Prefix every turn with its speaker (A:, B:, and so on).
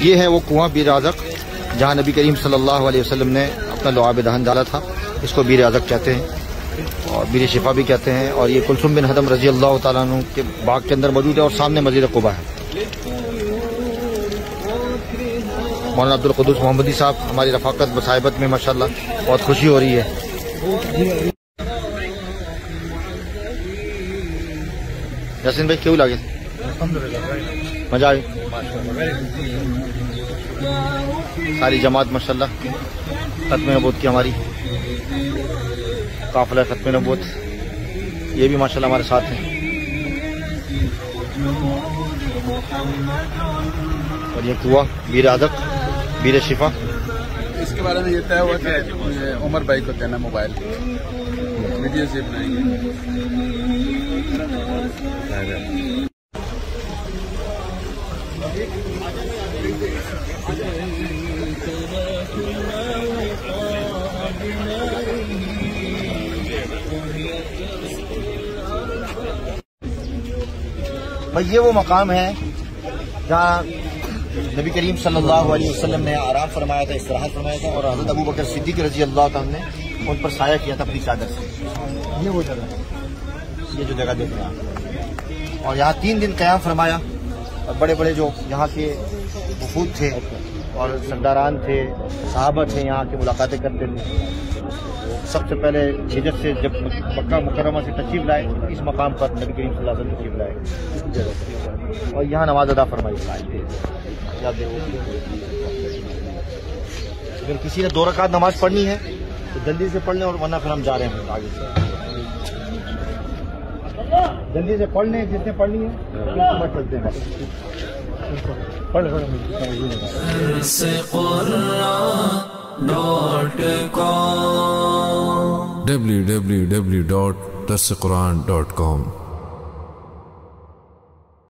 A: یہ ہے وہ کنواں بیر ازق جہاں نبی کریم صلی اللہ علیہ وسلم نے اپنا لعاب دہن ڈالا تھا. اس کو بیر ازق کہتے ہیں اور بیر شفا بھی کہتے ہیں. اور یہ کلثوم بن ہدم رضی اللہ تعالیٰ عنہ کے باغ کے اندر موجود ہے اور سامنے مسجد قباء ہے. مولانا عبدالقدوس محمدی صاحب ہماری رفاقت بصاحبت میں ماشاءاللہ بہت خوشی ہو رہی ہے. یاسین بھائی کیوں لگے مزہ آئی ساری جماعت ماشاءاللہ ختم نبوت کی ہماری قافلہ ختم نبوت یہ بھی ماشاءاللہ ہمارے ساتھ ہیں. اور یہ کنواں بیر ازق بیر شفا
B: اس کے بارے میں یہ طے ہوا کہ عمر بھائی کو دینا موبائل ویڈیو سے بنائیں گے.
A: بھائی یہ وہ مقام ہے جہاں نبی کریم صلی اللہ علیہ وسلم نے آرام فرمایا تھا, استراحت فرمایا تھا, اور حضرت ابو بکر صدیق رضی اللہ تعالیٰ نے ان پر سایہ کیا تھا اپنی چادر سے. یہ وہ جگہ ہے, یہ جو جگہ دیکھ رہے ہیں آپ. اور یہاں 3 دن قیام فرمایا اور بڑے بڑے جو یہاں کے وفود تھے اور سرداران تھے, صحابہ تھے, یہاں کی ملاقاتیں کرتے تھے. سب سے پہلے ہجرت سے جب مکہ مکرمہ سے تشریف لائے اس مقام پر نبی کریم صلی اللہ علیہ وسلم تشریف لائے اور یہاں نماز ادا فرمائی. اگر کسی نے 2 رکعت نماز پڑھنی ہے تو جلدی سے پڑھ لیں, اور ورنہ پھر ہم جا رہے ہیں آگے سے. جلدی سے پڑھ لیں جتنے پڑھنی ہے چلتے ہیں.
C: www.darsequran.com